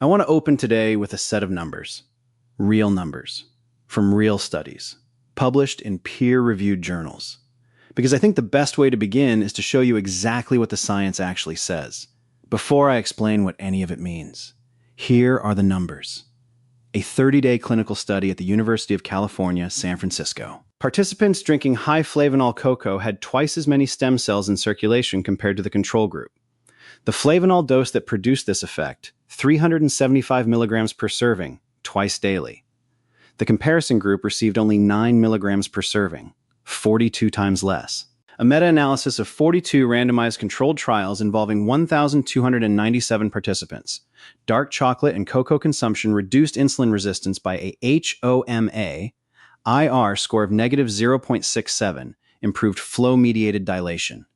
I want to open today with a set of numbers, real numbers, from real studies, published in peer-reviewed journals. Because I think the best way to begin is to show you exactly what the science actually says, before I explain what any of it means. Here are the numbers. A 30-day clinical study at the University of California, San Francisco. Participants drinking high-flavanol cocoa had twice as many stem cells in circulation compared to the control group. The flavanol dose that produced this effect, 375 milligrams per serving, twice daily. The comparison group received only 9 milligrams per serving, 42 times less. A meta-analysis of 42 randomized controlled trials involving 1,297 participants. Dark chocolate and cocoa consumption reduced insulin resistance by a HOMA IR score of negative 0.67, improved flow-mediated dilation,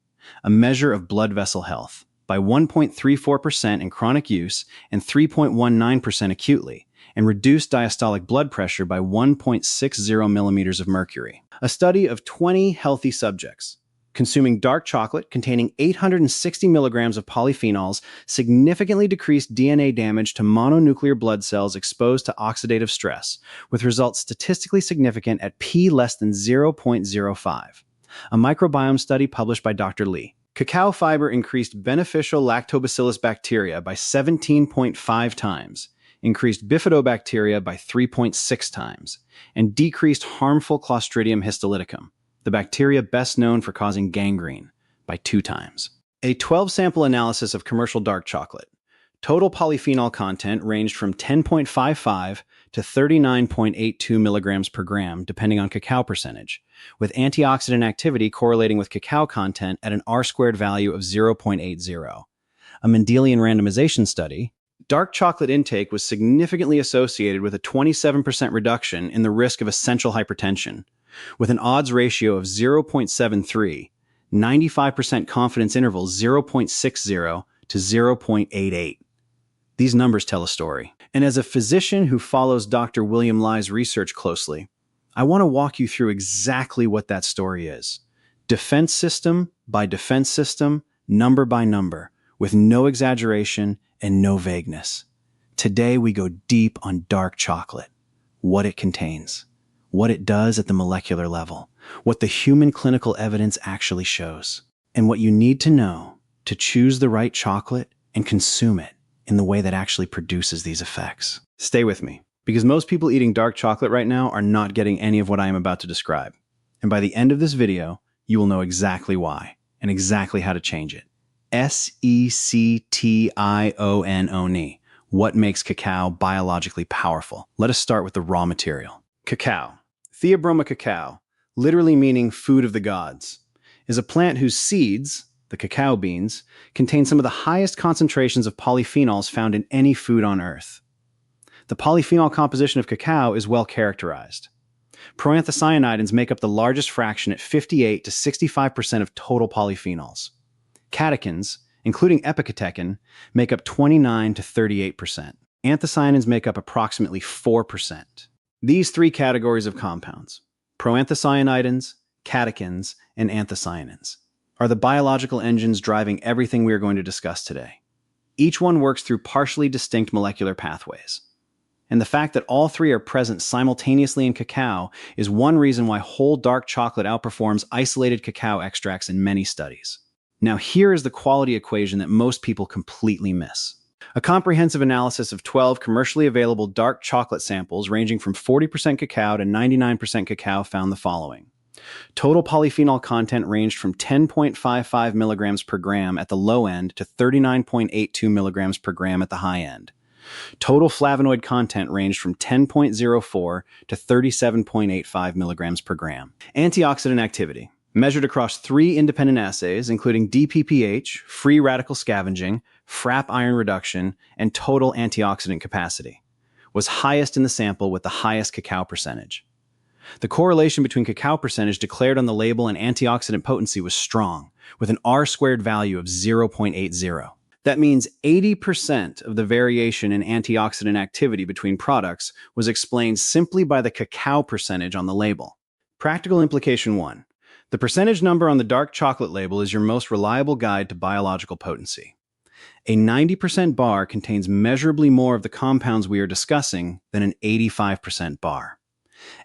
a measure of blood vessel health, by 1.34% in chronic use and 3.19% acutely, and reduced diastolic blood pressure by 1.60 millimeters of mercury. A study of 20 healthy subjects consuming dark chocolate containing 860 milligrams of polyphenols significantly decreased DNA damage to mononuclear blood cells exposed to oxidative stress, with results statistically significant at p less than 0.05. A microbiome study published by Dr. Lee. Cacao fiber increased beneficial Lactobacillus bacteria by 17.5 times, increased Bifidobacteria by 3.6 times, and decreased harmful Clostridium histolyticum, the bacteria best known for causing gangrene, by 2 times. A 12-sample analysis of commercial dark chocolate. Total polyphenol content ranged from 10.55 to 39.82 milligrams per gram, depending on cacao percentage, with antioxidant activity correlating with cacao content at an R-squared value of 0.80. A Mendelian randomization study. Dark chocolate intake was significantly associated with a 27% reduction in the risk of essential hypertension, with an odds ratio of 0.73, 95% confidence interval 0.60 to 0.88. These numbers tell a story. And as a physician who follows Dr. William Lai's research closely, I want to walk you through exactly what that story is. Defense system by defense system, number by number, with no exaggeration and no vagueness. Today we go deep on dark chocolate, what it contains, what it does at the molecular level, what the human clinical evidence actually shows, and what you need to know to choose the right chocolate and consume it in the way that actually produces these effects. Stay with me, because most people eating dark chocolate right now are not getting any of what I am about to describe. And by the end of this video, you will know exactly why and exactly how to change it. SECTIONONE. What makes cacao biologically powerful? Let us start with the raw material. Cacao. Theobroma cacao, literally meaning food of the gods, is a plant whose seeds, the cacao beans, contain some of the highest concentrations of polyphenols found in any food on Earth. The polyphenol composition of cacao is well characterized. Procyanidins make up the largest fraction at 58 to 65% of total polyphenols. Catechins, including epicatechin, make up 29 to 38%. Anthocyanins make up approximately 4%. These 3 categories of compounds, proanthocyanidins, catechins, and anthocyanins, are the biological engines driving everything we are going to discuss today. Each one works through partially distinct molecular pathways. And the fact that all 3 are present simultaneously in cacao is one reason why whole dark chocolate outperforms isolated cacao extracts in many studies. Now here is the quality equation that most people completely miss. A comprehensive analysis of 12 commercially available dark chocolate samples ranging from 40% cacao to 99% cacao found the following. Total polyphenol content ranged from 10.55 milligrams per gram at the low end to 39.82 milligrams per gram at the high end. Total flavonoid content ranged from 10.04 to 37.85 milligrams per gram. Antioxidant activity, measured across 3 independent assays, including DPPH, free radical scavenging, FRAP iron reduction, and total antioxidant capacity, was highest in the sample with the highest cacao percentage. The correlation between cacao percentage declared on the label and antioxidant potency was strong, with an R-squared value of 0.80. That means 80% of the variation in antioxidant activity between products was explained simply by the cacao percentage on the label. Practical implication 1. The percentage number on the dark chocolate label is your most reliable guide to biological potency. A 90% bar contains measurably more of the compounds we are discussing than an 85% bar.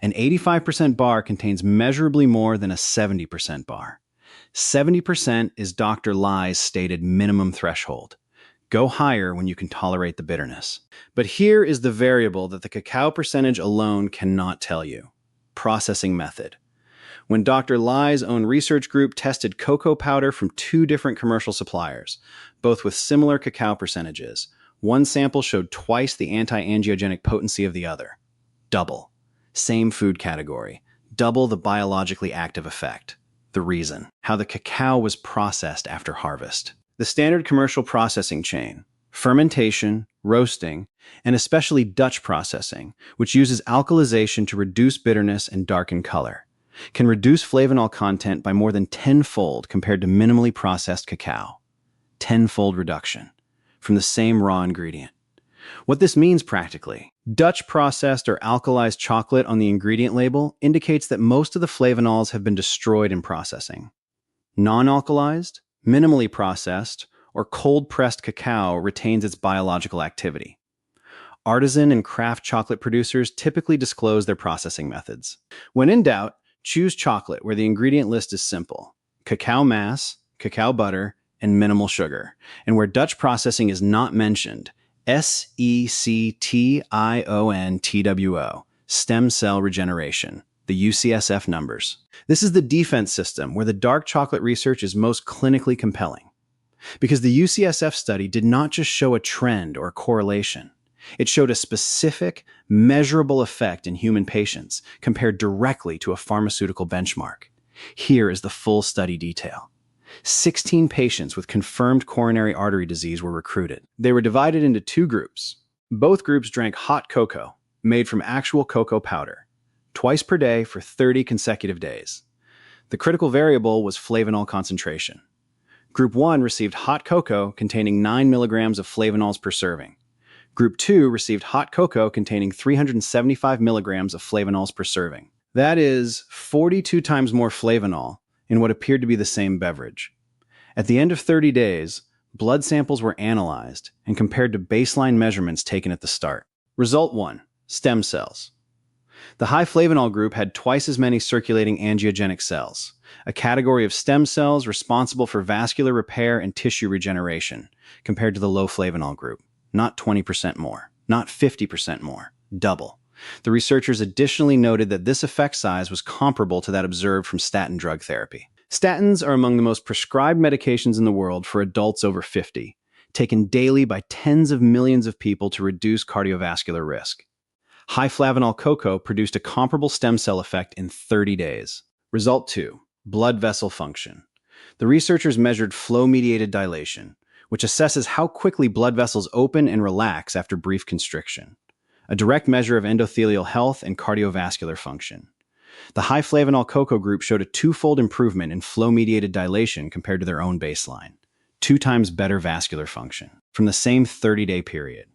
An 85% bar contains measurably more than a 70% bar. 70% is Dr. Lai's stated minimum threshold. Go higher when you can tolerate the bitterness. But here is the variable that the cacao percentage alone cannot tell you. Processing method. When Dr. Lai's own research group tested cocoa powder from 2 different commercial suppliers, both with similar cacao percentages, one sample showed twice the anti-angiogenic potency of the other. Double. Same food category. Double the biologically active effect. The reason. How the cacao was processed after harvest. The standard commercial processing chain, fermentation, roasting, and especially Dutch processing, which uses alkalization to reduce bitterness and darken color, can reduce flavanol content by more than 10-fold compared to minimally processed cacao. 10-fold reduction from the same raw ingredient. What this means practically, Dutch processed or alkalized chocolate on the ingredient label indicates that most of the flavanols have been destroyed in processing. Non-alkalized, minimally processed, or cold-pressed cacao retains its biological activity. Artisan and craft chocolate producers typically disclose their processing methods. When in doubt, choose chocolate where the ingredient list is simple: cacao mass, cacao butter, and minimal sugar, and where Dutch processing is not mentioned, SECTIONTWO, stem cell regeneration, the UCSF numbers. This is the defense system where the dark chocolate research is most clinically compelling. Because the UCSF study did not just show a trend or a correlation. It showed a specific, measurable effect in human patients compared directly to a pharmaceutical benchmark. Here is the full study detail. 16 patients with confirmed coronary artery disease were recruited. They were divided into 2 groups. Both groups drank hot cocoa, made from actual cocoa powder, twice per day for 30 consecutive days. The critical variable was flavanol concentration. Group 1 received hot cocoa containing 9 milligrams of flavanols per serving. Group 2 received hot cocoa containing 375 milligrams of flavanols per serving. That is 42 times more flavanol in what appeared to be the same beverage. At the end of 30 days, blood samples were analyzed and compared to baseline measurements taken at the start. Result 1. Stem cells. The high flavanol group had twice as many circulating angiogenic cells, a category of stem cells responsible for vascular repair and tissue regeneration, compared to the low flavanol group. Not 20% more, not 50% more, double. The researchers additionally noted that this effect size was comparable to that observed from statin drug therapy. Statins are among the most prescribed medications in the world for adults over 50, taken daily by tens of millions of people to reduce cardiovascular risk. High flavanol cocoa produced a comparable stem cell effect in 30 days. Result 2. Blood vessel function. The researchers measured flow-mediated dilation, which assesses how quickly blood vessels open and relax after brief constriction, a direct measure of endothelial health and cardiovascular function. The high flavanol cocoa group showed a 2-fold improvement in flow-mediated dilation compared to their own baseline, 2 times better vascular function, from the same 30-day period.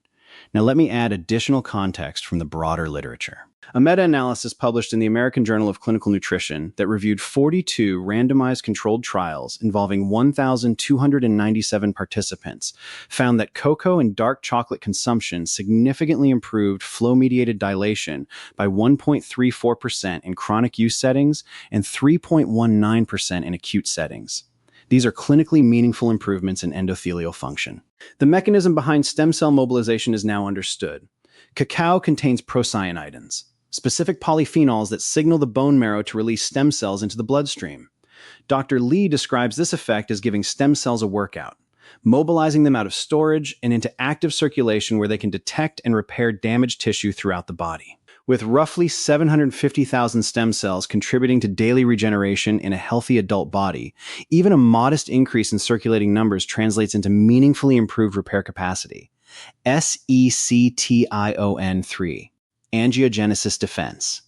Now let me add additional context from the broader literature. A meta-analysis published in the American Journal of Clinical Nutrition that reviewed 42 randomized controlled trials involving 1,297 participants found that cocoa and dark chocolate consumption significantly improved flow-mediated dilation by 1.34% in chronic use settings and 3.19% in acute settings. These are clinically meaningful improvements in endothelial function. The mechanism behind stem cell mobilization is now understood. Cacao contains procyanidins, specific polyphenols that signal the bone marrow to release stem cells into the bloodstream. Dr. Lee describes this effect as giving stem cells a workout, mobilizing them out of storage and into active circulation where they can detect and repair damaged tissue throughout the body. With roughly 750,000 stem cells contributing to daily regeneration in a healthy adult body, even a modest increase in circulating numbers translates into meaningfully improved repair capacity. SECTION3, Angiogenesis defense.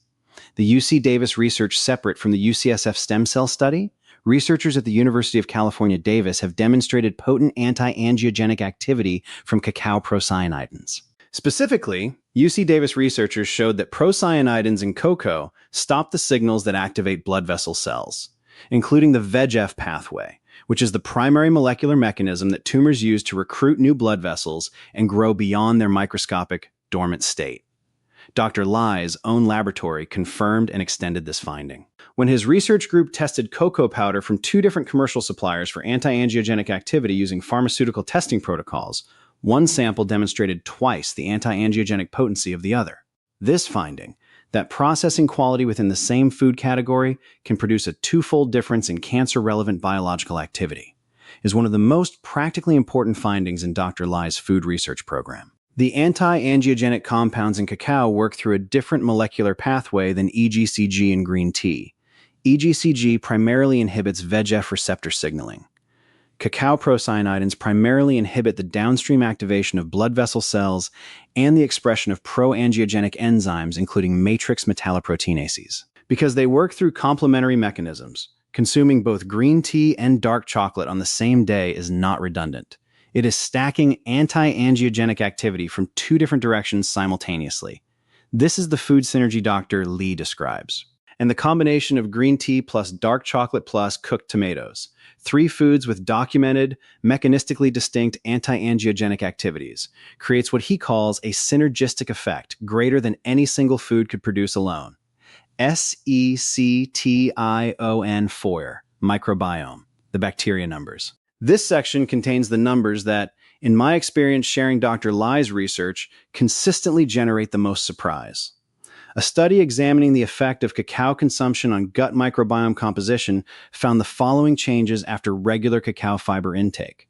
The UC Davis research separate from the UCSF stem cell study, researchers at the University of California, Davis have demonstrated potent anti-angiogenic activity from cacao procyanidins. Specifically, UC Davis researchers showed that procyanidins in cocoa stop the signals that activate blood vessel cells, including the VEGF pathway, which is the primary molecular mechanism that tumors use to recruit new blood vessels and grow beyond their microscopic, dormant state. Dr. Lai's own laboratory confirmed and extended this finding. When his research group tested cocoa powder from 2 different commercial suppliers for anti-angiogenic activity using pharmaceutical testing protocols, one sample demonstrated twice the anti-angiogenic potency of the other. This finding, that processing quality within the same food category can produce a 2-fold difference in cancer-relevant biological activity, is one of the most practically important findings in Dr. Lai's food research program. The anti-angiogenic compounds in cacao work through a different molecular pathway than EGCG in green tea. EGCG primarily inhibits VEGF receptor signaling. Cacao procyanidins primarily inhibit the downstream activation of blood vessel cells and the expression of pro-angiogenic enzymes, including matrix metalloproteinases. Because they work through complementary mechanisms, consuming both green tea and dark chocolate on the same day is not redundant. It is stacking anti-angiogenic activity from 2 different directions simultaneously. This is the food synergy Dr. Lee describes. And the combination of green tea plus dark chocolate plus cooked tomatoes, 3 foods with documented, mechanistically distinct anti-angiogenic activities, creates what he calls a synergistic effect greater than any single food could produce alone. SECTION4, microbiome, the bacteria numbers. This section contains the numbers that, in my experience sharing Dr. Lai's research, consistently generate the most surprise. A study examining the effect of cacao consumption on gut microbiome composition found the following changes after regular cacao fiber intake.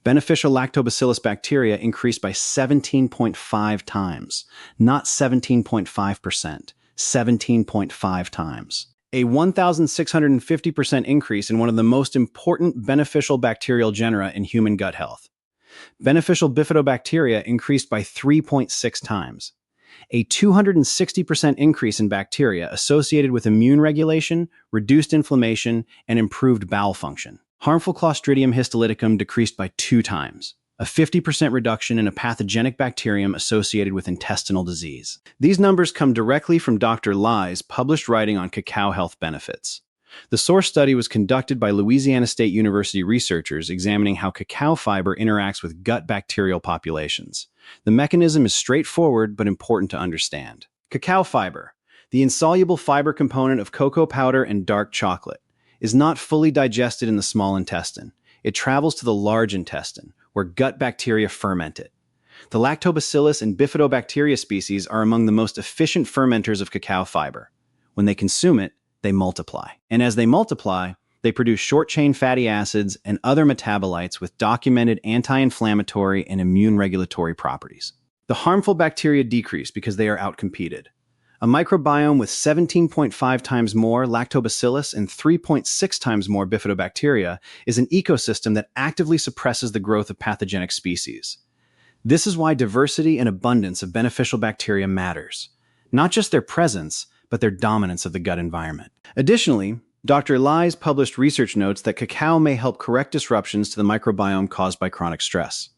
Beneficial Lactobacillus bacteria increased by 17.5 times, not 17.5%, 17.5 times. A 1,650% increase in one of the most important beneficial bacterial genera in human gut health. Beneficial Bifidobacteria increased by 3.6 times. A 260% increase in bacteria associated with immune regulation, reduced inflammation, and improved bowel function. Harmful Clostridium histolyticum decreased by 2 times. A 50% reduction in a pathogenic bacterium associated with intestinal disease. These numbers come directly from Dr. Lai's published writing on cacao health benefits. The source study was conducted by Louisiana State University researchers examining how cacao fiber interacts with gut bacterial populations. The mechanism is straightforward but important to understand. Cacao fiber, the insoluble fiber component of cocoa powder and dark chocolate, is not fully digested in the small intestine. It travels to the large intestine, where gut bacteria ferment it. The Lactobacillus and Bifidobacteria species are among the most efficient fermenters of cacao fiber. When they consume it, they multiply. And as they multiply, they produce short-chain fatty acids and other metabolites with documented anti-inflammatory and immune regulatory properties. The harmful bacteria decrease because they are outcompeted. A microbiome with 17.5 times more Lactobacillus and 3.6 times more Bifidobacteria is an ecosystem that actively suppresses the growth of pathogenic species. This is why diversity and abundance of beneficial bacteria matters. Not just their presence, but their dominance of the gut environment. Additionally, Dr. Lai's published research notes that cacao may help correct disruptions to the microbiome caused by chronic stress.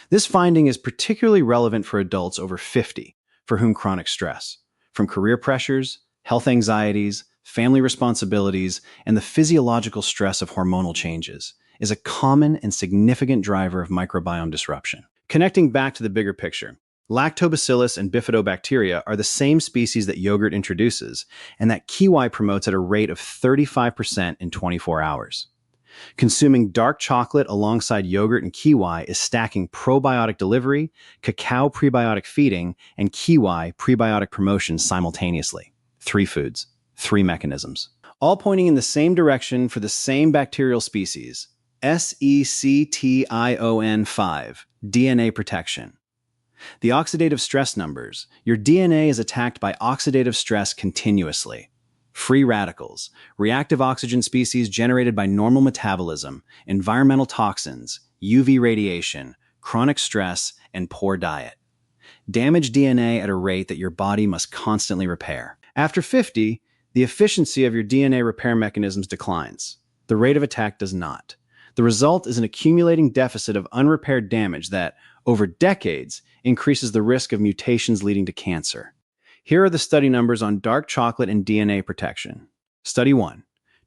This finding is particularly relevant for adults over 50, for whom chronic stress, from career pressures, health anxieties, family responsibilities, and the physiological stress of hormonal changes, is a common and significant driver of microbiome disruption. Connecting back to the bigger picture, Lactobacillus and Bifidobacteria are the same species that yogurt introduces, and that kiwi promotes at a rate of 35% in 24 hours. Consuming dark chocolate alongside yogurt and kiwi is stacking probiotic delivery, cacao prebiotic feeding, and kiwi prebiotic promotion simultaneously. 3 foods, 3 mechanisms, all pointing in the same direction for the same bacterial species. SECTION5, DNA protection. The oxidative stress numbers. Your DNA is attacked by oxidative stress continuously. Free radicals, reactive oxygen species generated by normal metabolism, environmental toxins, UV radiation, chronic stress, and poor diet. Damage DNA at a rate that your body must constantly repair. After 50, the efficiency of your DNA repair mechanisms declines. The rate of attack does not. The result is an accumulating deficit of unrepaired damage that, over decades, increases the risk of mutations leading to cancer. Here are the study numbers on dark chocolate and DNA protection. Study 1.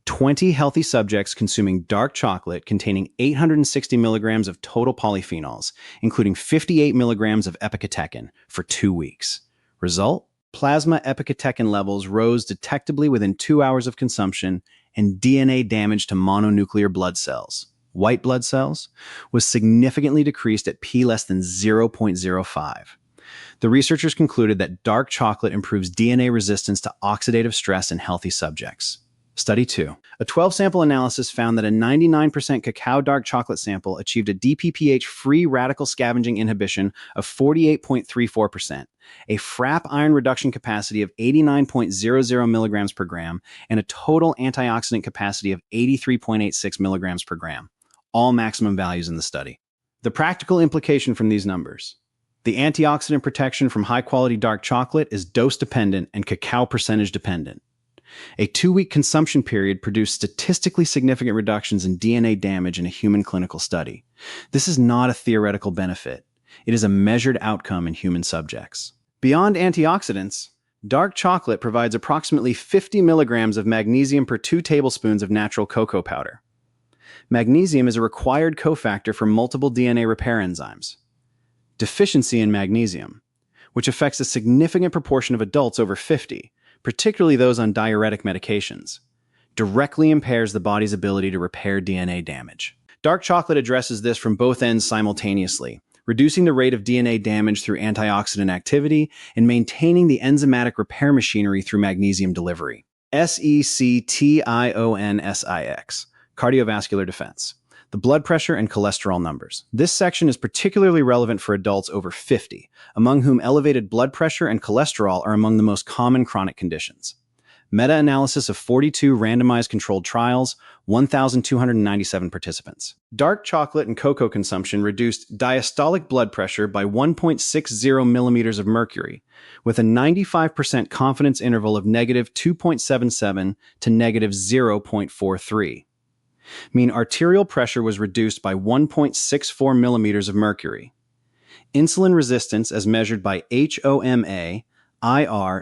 20 healthy subjects consuming dark chocolate containing 860 milligrams of total polyphenols, including 58 milligrams of epicatechin, for 2 weeks. Result? Plasma epicatechin levels rose detectably within 2 hours of consumption, and DNA damage to mononuclear blood cells, white blood cells, was significantly decreased at p less than 0.05. The researchers concluded that dark chocolate improves DNA resistance to oxidative stress in healthy subjects. Study 2. A 12-sample analysis found that a 99% cacao dark chocolate sample achieved a DPPH-free radical scavenging inhibition of 48.34%, a FRAP iron reduction capacity of 89.00 milligrams per gram, and a total antioxidant capacity of 83.86 milligrams per gram, all maximum values in the study. The practical implication from these numbers: the antioxidant protection from high-quality dark chocolate is dose-dependent and cacao percentage-dependent. A 2-week consumption period produced statistically significant reductions in DNA damage in a human clinical study. This is not a theoretical benefit. It is a measured outcome in human subjects. Beyond antioxidants, dark chocolate provides approximately 50 milligrams of magnesium per 2 tablespoons of natural cocoa powder. Magnesium is a required cofactor for multiple DNA repair enzymes. Deficiency in magnesium, which affects a significant proportion of adults over 50, particularly those on diuretic medications, directly impairs the body's ability to repair DNA damage. Dark chocolate addresses this from both ends simultaneously, reducing the rate of DNA damage through antioxidant activity and maintaining the enzymatic repair machinery through magnesium delivery. SECTIONSIX, cardiovascular defense. The blood pressure and cholesterol numbers. This section is particularly relevant for adults over 50, among whom elevated blood pressure and cholesterol are among the most common chronic conditions. Meta-analysis of 42 randomized controlled trials, 1,297 participants. Dark chocolate and cocoa consumption reduced diastolic blood pressure by 1.60 millimeters of mercury, with a 95% confidence interval of negative 2.77 to negative 0.43. Mean arterial pressure was reduced by 1.64 millimeters of mercury. Insulin resistance, as measured by HOMA-IR,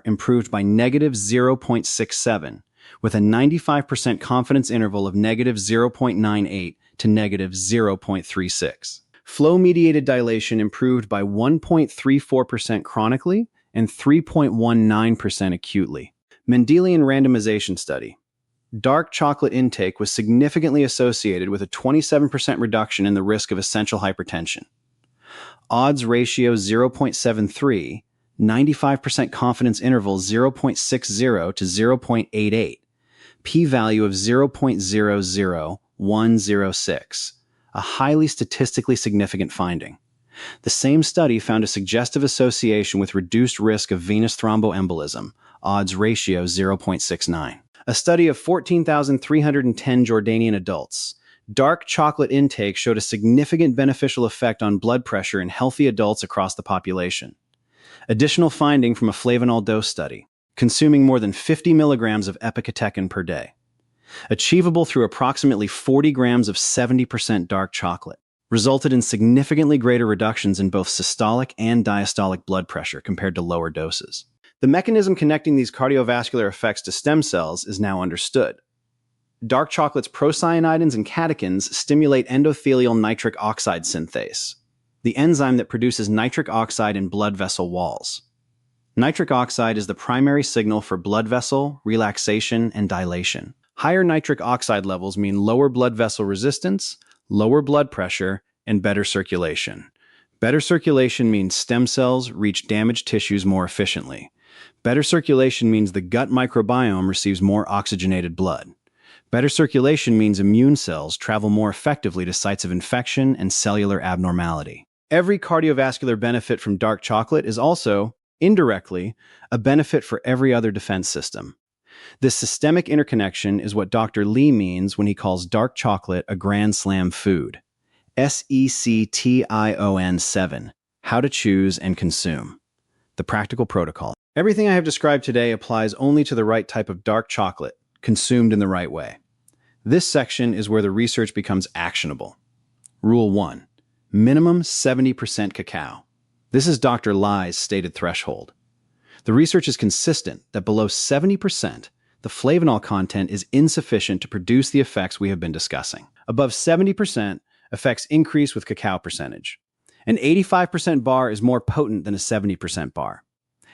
improved by negative 0.67, with a 95% confidence interval of negative 0.98 to negative 0.36. Flow-mediated dilation improved by 1.34% chronically and 3.19% acutely. Mendelian randomization study. Dark chocolate intake was significantly associated with a 27% reduction in the risk of essential hypertension. Odds ratio 0.73, 95% confidence interval 0.60 to 0.88, p-value of 0.00106, a highly statistically significant finding. The same study found a suggestive association with reduced risk of venous thromboembolism, odds ratio 0.69. A study of 14,310 Jordanian adults. Dark chocolate intake showed a significant beneficial effect on blood pressure in healthy adults across the population. Additional finding from a Flavanol dose study. Consuming more than 50 milligrams of epicatechin per day. Achievable through approximately 40 grams of 70% dark chocolate. Resulted in significantly greater reductions in both systolic and diastolic blood pressure compared to lower doses. The mechanism connecting these cardiovascular effects to stem cells is now understood. Dark chocolate's procyanidins and catechins stimulate endothelial nitric oxide synthase, the enzyme that produces nitric oxide in blood vessel walls. Nitric oxide is the primary signal for blood vessel, relaxation, and dilation. Higher nitric oxide levels mean lower blood vessel resistance, lower blood pressure, and better circulation. Better circulation means stem cells reach damaged tissues more efficiently. Better circulation means the gut microbiome receives more oxygenated blood. Better circulation means immune cells travel more effectively to sites of infection and cellular abnormality. Every cardiovascular benefit from dark chocolate is also, indirectly, a benefit for every other defense system. This systemic interconnection is what Dr. Lee means when he calls dark chocolate a grand slam food. SECTION 7. How to choose and consume. The practical protocol. Everything I have described today applies only to the right type of dark chocolate, consumed in the right way. This section is where the research becomes actionable. Rule 1. Minimum 70% cacao. This is Dr. Lai's stated threshold. The research is consistent that below 70%, the flavanol content is insufficient to produce the effects we have been discussing. Above 70%, effects increase with cacao percentage. An 85% bar is more potent than a 70% bar.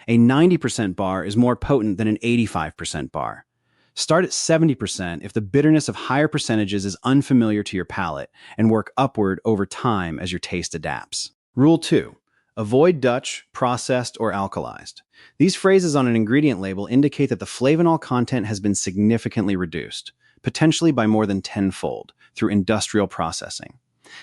A 90% bar is more potent than an 85% bar. Start at 70% if the bitterness of higher percentages is unfamiliar to your palate, and work upward over time as your taste adapts. Rule 2. Avoid Dutch, processed, or alkalized. These phrases on an ingredient label indicate that the flavanol content has been significantly reduced, potentially by more than tenfold, through industrial processing.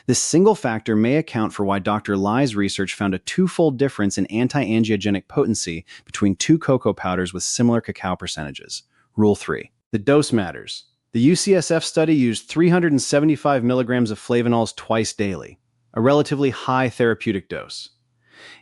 This single factor may account for why Dr. Lai's research found a twofold difference in anti-angiogenic potency between two cocoa powders with similar cacao percentages. Rule 3. The dose matters. The UCSF study used 375 milligrams of flavanols twice daily, a relatively high therapeutic dose.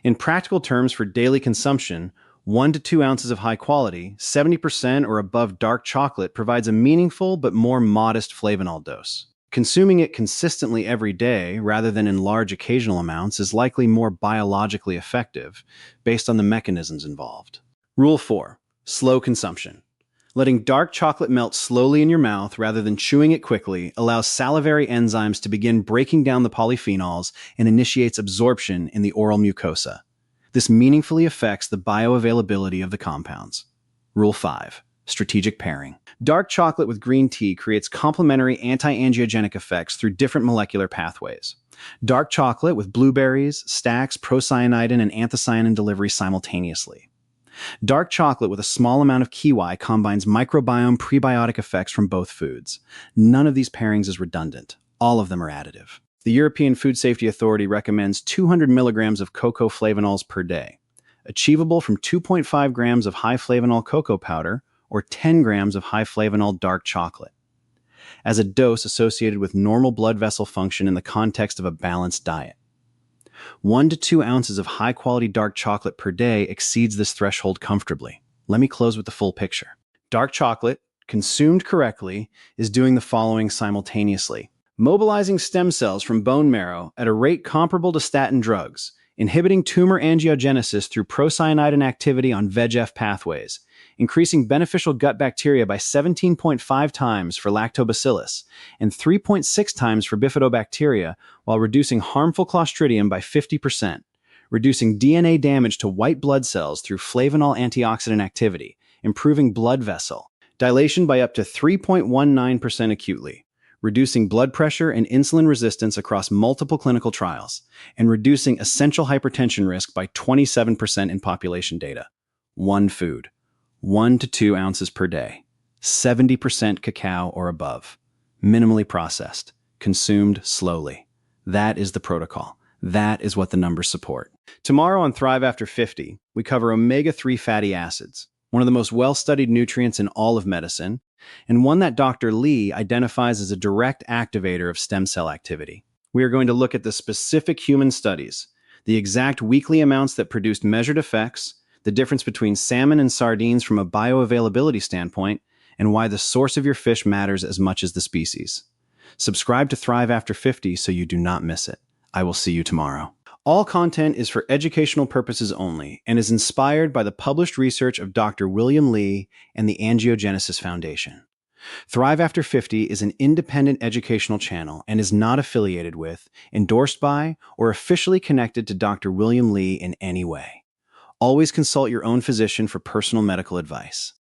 In practical terms, for daily consumption, 1 to 2 ounces of high quality, 70% or above dark chocolate provides a meaningful but more modest flavanol dose. Consuming it consistently every day, rather than in large occasional amounts, is likely more biologically effective, based on the mechanisms involved. Rule 4. Slow consumption. Letting dark chocolate melt slowly in your mouth rather than chewing it quickly allows salivary enzymes to begin breaking down the polyphenols and initiates absorption in the oral mucosa. This meaningfully affects the bioavailability of the compounds. Rule 5. Strategic pairing. Dark chocolate with green tea creates complementary anti-angiogenic effects through different molecular pathways. Dark chocolate with blueberries stacks procyanidin and anthocyanin delivery simultaneously. Dark chocolate with a small amount of kiwi combines microbiome prebiotic effects from both foods. None of these pairings is redundant. All of them are additive. The European Food Safety Authority recommends 200 milligrams of cocoa flavanols per day, achievable from 2.5 grams of high-flavanol cocoa powder or 10 grams of high-flavanol dark chocolate, as a dose associated with normal blood vessel function in the context of a balanced diet. 1 to 2 ounces of high-quality dark chocolate per day exceeds this threshold comfortably. Let me close with the full picture. Dark chocolate, consumed correctly, is doing the following simultaneously: mobilizing stem cells from bone marrow at a rate comparable to statin drugs, inhibiting tumor angiogenesis through procyanidin activity on VEGF pathways, increasing beneficial gut bacteria by 17.5 times for Lactobacillus and 3.6 times for Bifidobacteria, while reducing harmful Clostridium by 50%, reducing DNA damage to white blood cells through flavanol antioxidant activity, improving blood vessel dilation by up to 3.19% acutely, reducing blood pressure and insulin resistance across multiple clinical trials, and reducing essential hypertension risk by 27% in population data. One food. 1 to 2 ounces per day, 70% cacao or above, minimally processed, consumed slowly. That is the protocol. That is what the numbers support. Tomorrow on Thrive After 50, we cover omega-3 fatty acids, one of the most well-studied nutrients in all of medicine, and one that Dr. Lee identifies as a direct activator of stem cell activity. We are going to look at the specific human studies, the exact weekly amounts that produced measured effects, the difference between salmon and sardines from a bioavailability standpoint, and why the source of your fish matters as much as the species. Subscribe to Thrive After 50 so you do not miss it. I will see you tomorrow. All content is for educational purposes only and is inspired by the published research of Dr. William Lee and the Angiogenesis Foundation. Thrive After 50 is an independent educational channel and is not affiliated with, endorsed by, or officially connected to Dr. William Lee in any way. Always consult your own physician for personal medical advice.